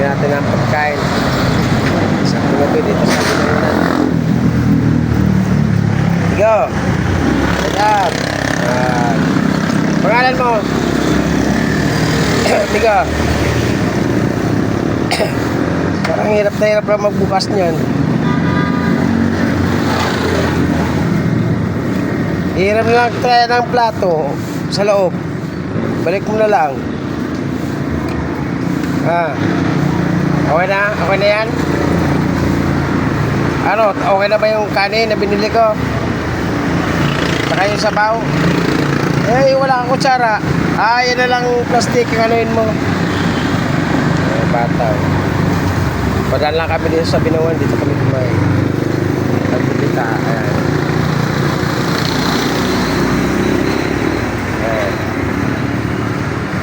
natin ang pagkain sa gabi dito sa Binangonan. Go! Set up! Pangalan mo? Bigo. Parang hirap na hirap lang magbukas niyan. Hirap lang try ng plato sa loob. Balik mo na lang. Okay na? Okay na yan? Ano? Okay na ba yung kanin na binili ko? Saka yung sabaw? Eh, wala kang kutsara. Yan na lang plastic yung anuin mo. Bata. Padaan lang kami dito sa Binangonan. Dito kami kumain. Pagpipita. Ayan.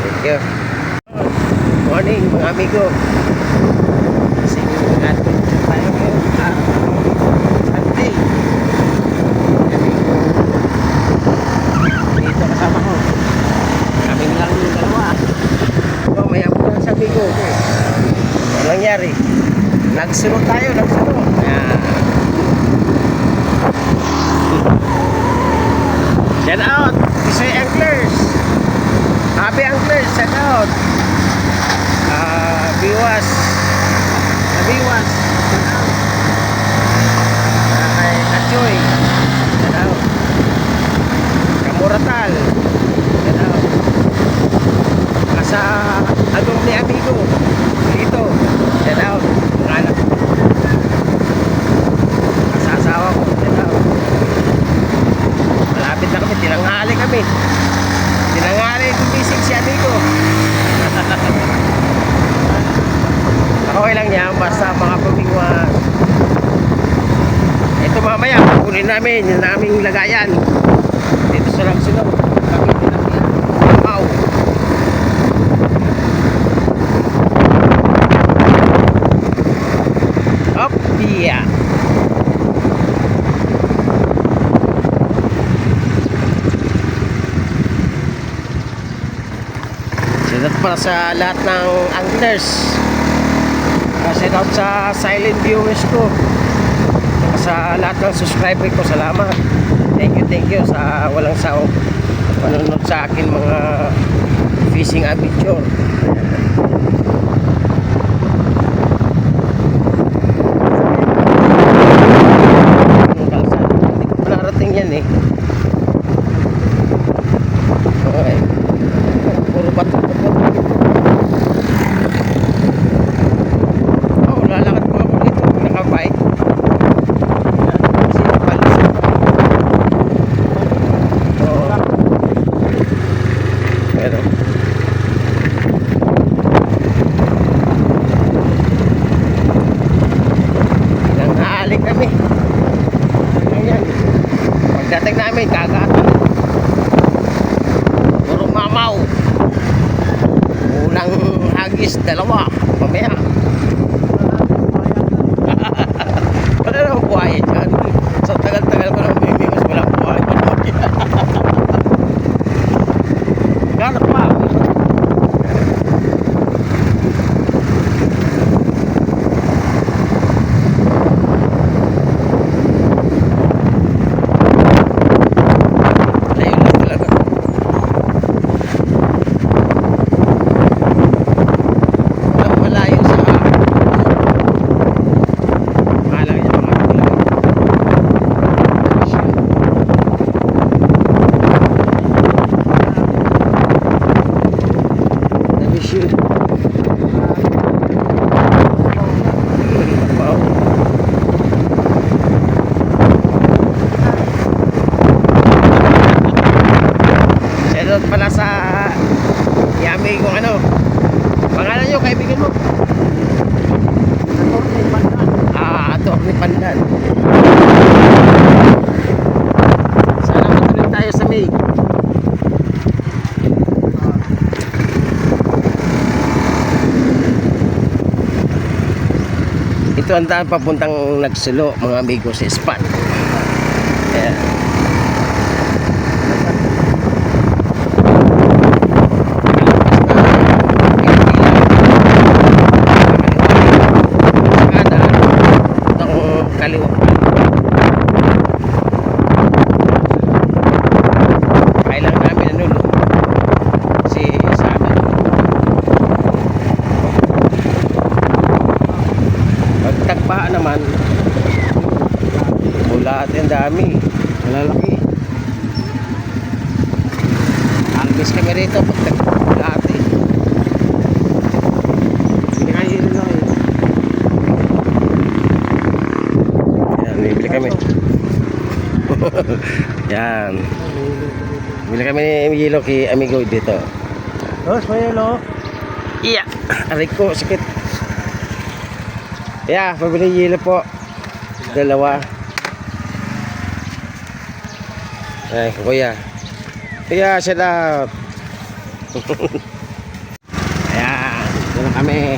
Thank you. Morning mga amigo. Kasi natin tayo ngayon Sunday. Dito kasama ko. Kami lang yung dalawa. Maya po lang sabi ko. Ano nangyari? Nagsunod tayo, nagsunod. Shout out Pisoy Anglers. Happy Anglers, shout out. Biwas. Biwas. Shout out. Kay Kachoy. Shout out. Kamuratal. Shout out. Sa agong ni amigo. Dito. Shout out. Mga anak. Sa asawa ko. Shout out. Malapit na kami. Tinanghali kami. Tinanghali gumising si amigo. Okay lang yan. Basta mga pamingwa. Ito mamaya. Kunin namin yung naming lagayan. Dito sa lang sunod. Kami tinanghali. Wow. Yeah. Shout out para sa lahat ng anglers. Shout out sa silent viewers ko. Sa lahat ng subscriber ko, salamat. Thank you sa walang sawang panonood sa akin mga fishing adventure. Yan eh. Okay. Puro bato. Lalakad ko ako dito. Nakabike. Kasi palis. Pero nanghali kami. Ayan. Pagdating namin, kagatan. Puro mamaw. Unang hagis, dalawa. Mamaya. Wala namang buhay dyan. Sa tagal-tagal ko nang bumimingos, walang buhay. Ganap pa. Shoutout pala sa yami kong ano. Pangalan nyo, kaibigan mo? Atty. Pandan. Sana matuloy tayo sa May. Ito ang daan papuntang Nagsulo, mga amigo, sa spot. Ayan. naman. Mula at ang dami. Malalaki. Always kami rito pag nag-lahat eh. Hindi kayo rin lang eh. Yan, bibili kami. Yan. Bibili kami ni yelo kay amigo dito. Dos, may yelo. Iya. Aray ko, sakit. Yeah, pabili yelo po. Dalawa. Ay, kuya. Kuya, shout out. Ayan, dito kami.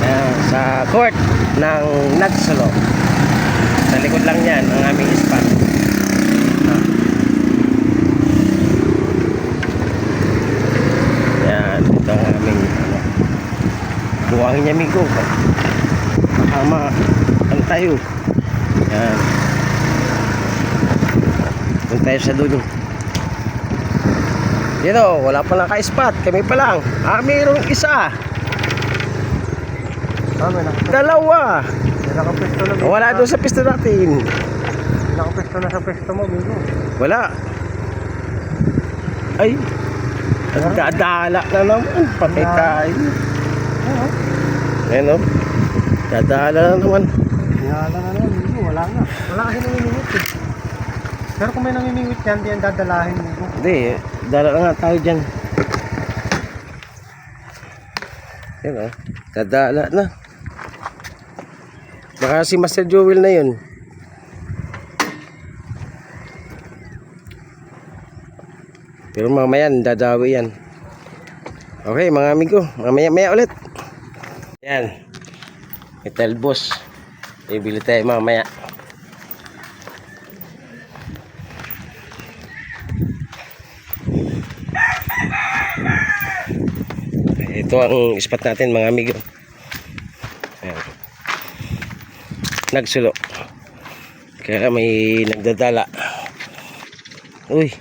Ayan, sa court ng Nagsolo. Sa likod lang yan, ang aming spot. Ayan, dito ang aming buwangin niya amigo. Tama, ang tayo. Ayan. Doon tayo sa dulo. Dito, wala pa lang ka-spot. Kami pa lang. Mayroong isa. May Dalawa. nakapesto na. Wala doon sa pisto natin. Nakapesto na sa pesto mo, amigo. Wala. Ay. Ang dadala na naman. Patay tayo. Ayan o. Dadala na naman. Hinala na naman, amigo. Wala na. Wala kasi namimingwit eh. Pero kung may namimingwit yan, di yan dadalahin, amigo. Hindi, dala na nga tayo dyan. Ayan o. Dadala na. Baka si Master Joel na yun. Pero mamaya dadawi yan. Okay mga amigo, mamaya ulit. Yan. Metal boss. Ibili tayo mamaya. Ito ang spot natin mga amigo. Ayan. Nagsulo. Kaya may nagdadala. Uy.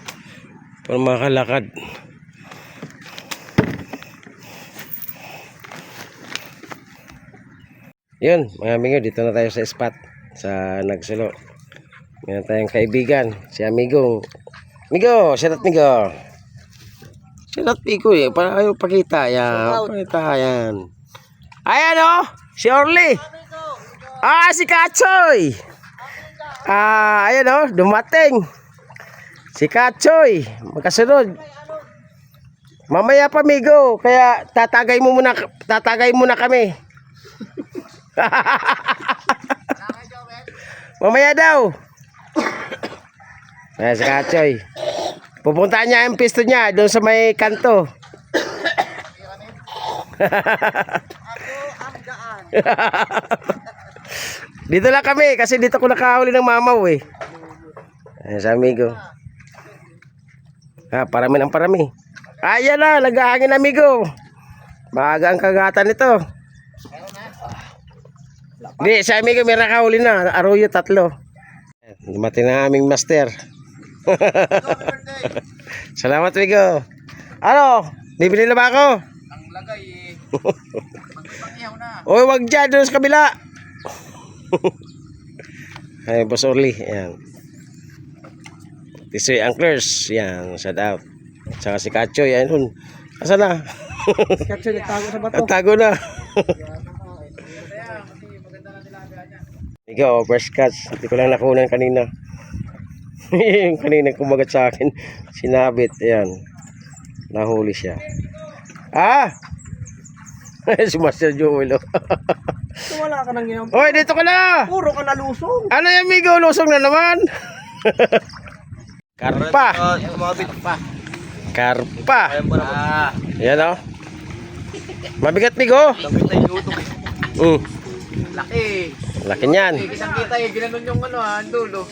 Para makalakad. Yun, mga amigo, dito na tayo sa spot sa Nagsulo. Meron tayong kaibigan, si amigo. Amigo, shout out amigo. Shout out amigo eh, para kayo pakita. Yan, pakita yan. Ayan o, si Orly. Si Kachoy. Ayan o, dumating. Si Kachoy, magkasunod. Mamaya pa amigo, kaya tatagay muna kami. Mamaya daw. Ayan si Kachoy. Pupuntaan niya ang pisto niya doon sa may kanto. Dito lang kami kasi dito ko nakahuli ng mamaw eh. Ayan sa amigo. Parami ng parami. Ayan na, nag-aangin amigo. Maaga ang kagatan nito. Hindi, sa amigo may nakahuli na. Arroyo 3. Dumating na aming master. Salamat amigo. Ano? Bibili na ba ako? Ang lagay eh. Magpapangyaw na. Oy, wag dyan doon sa kabila. Ay, Boss Orly. Ayan. Tisoy Anglers. Yan, shout out. Saka si Kachoy. Ayan. Asan na? Kacho, nagtago sa bato. Nagtago na. Ikaw, fresh cuts. Hindi ko lang nakunan kanina. Yung kanina kumagat sa akin. Sinabit. Ayan. Nahuli siya. Si Master Joel. Wala ka nang ginagawa. Oy, dito ka na. Puro ka nalusong. Ano yung amigo? Lusong na naman. Karpa. Karpa. Yan o. Mabigat migo. Laki. Laki niyan. Isang kita eh. Ginanon yung ano ang dulo.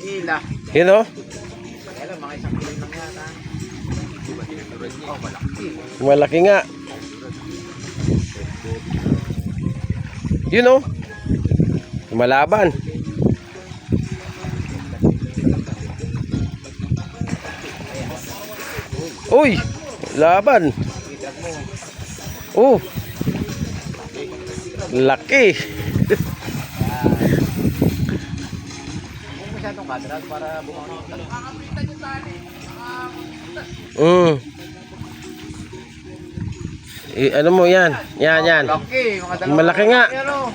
Hila. Yun o. Kaya mga isang kilo lang yata. Oh, malaki. Malaki nga. Yun o. Malaban. Uy, laban. Oh. Laki. Kung masyadong kadrag para bumangon yung talong. Ano mo yan? Yan. Laki, mga dalawang Malaki nga. ano.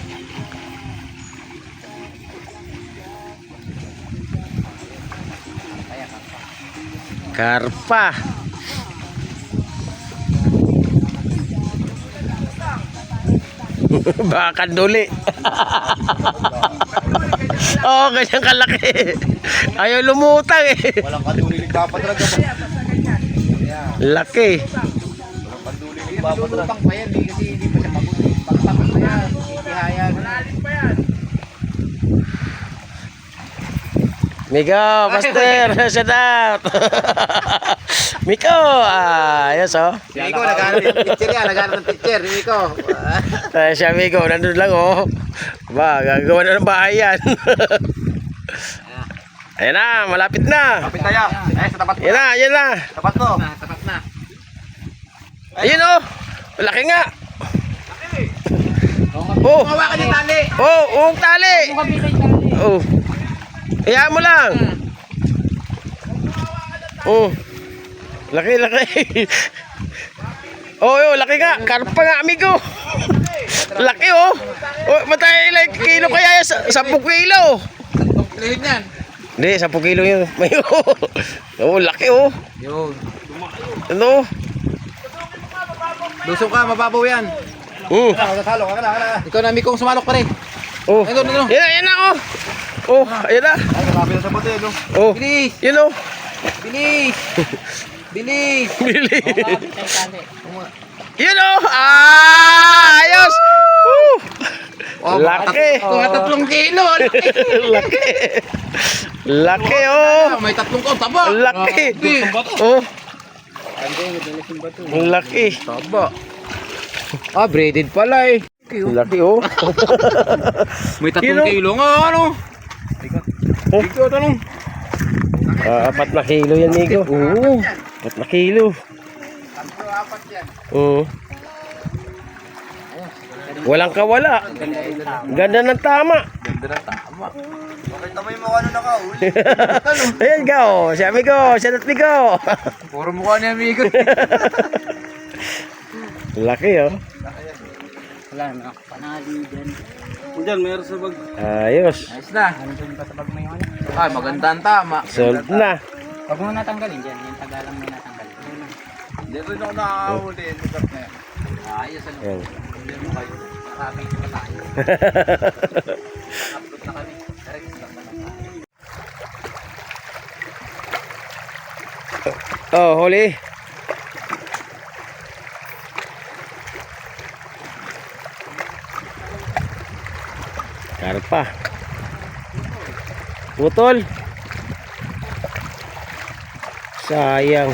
Karpa. Baka kanduli. Oo, ganyan kalaki. Ayaw lumutang eh. Walang pandulilig papadrag ba? Laki. Walang pandulilig papadrag. Lulutang pa yan eh, kasi hindi pa siya pagod. Pagpapag pa yan, ikihayan. Miko, Master, shout out. Miko, yes oh. Si Miko, naghanap ng teacher yan. Naghanap ng teacher, si Miko. Siya Miko, nandun lang oh. Ba, gagawa na ng bahay yan. Ayan na, malapit na. Kapit tayo. Ay, sa tapat mo. Ayan na. Tapat mo. Tapat na. Ayun oh, malaki nga. Oh, Hawakan yung tali. oh, tali. Oh. Hayaan mo lang. Oh. Laki. Oh, laki nga. Karpa nga, amigo. Laki oh. Oh, matay like kilo kaya 10 kilo. Lihin yan. Hindi, 10 kilo yun. May oh, laki oh. Yun. Ano? Lusong ka, mababaw yan. Natalo ka na. Ikaw na, Miko, sumalok pa rin. Oh. Ayun, ano? Yan na oh. Oh, ayan na. Ay, grabe na sa bote, no? Oh. Bilis! Yun oh. Bilis! Bilis! Bili. Yun oh. Ayos. Laki. Mga 3 kilo. Laki. Laki oh. May 3 ko, taba. Laki. Oh. Laki. Taba. Braided pala eh. Laki oh. May 3 Kilo? kilo nga, ano? Bigot, ano? 4 na kilo yan, Migo. Oo. 4 na kilo. Oo. Walang kawala. Ganda ng tama. Ganda na tama. Bakit naman yung mukha nung nakahuli? Ayan ka oh. Si amigo. Shout out Migo. Puro mukha niya, amigo. Laki oh. Wala na, panali dyan. Diyan, mayroon sa bag. Ayos. Ayos na. Nandun pa sa bag mo yung ano. Ay, maganda ang tama. Sold na. Huwag mo natanggalin dyan, yung tagalang mo natanggalin. Dito rin ako nakahuli. Lugat na yan. Ayos, ano? Ayan. Hindi mo kayo. Maraming pa tayo. Upload na kami. Direct lang na tayo. Oh, huli. Karpa. Putol. Sayang.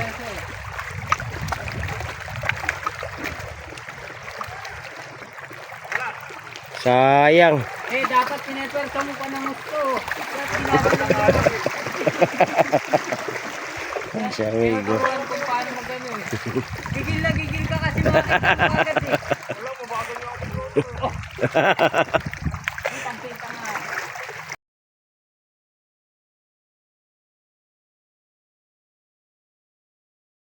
Sayang. Eh, dapat pinetwersa mo pa ng gusto. Kaya Siya, amigo. kung paano mag-ano eh. Gigil na gigil ka kasi makakita mo agad eh.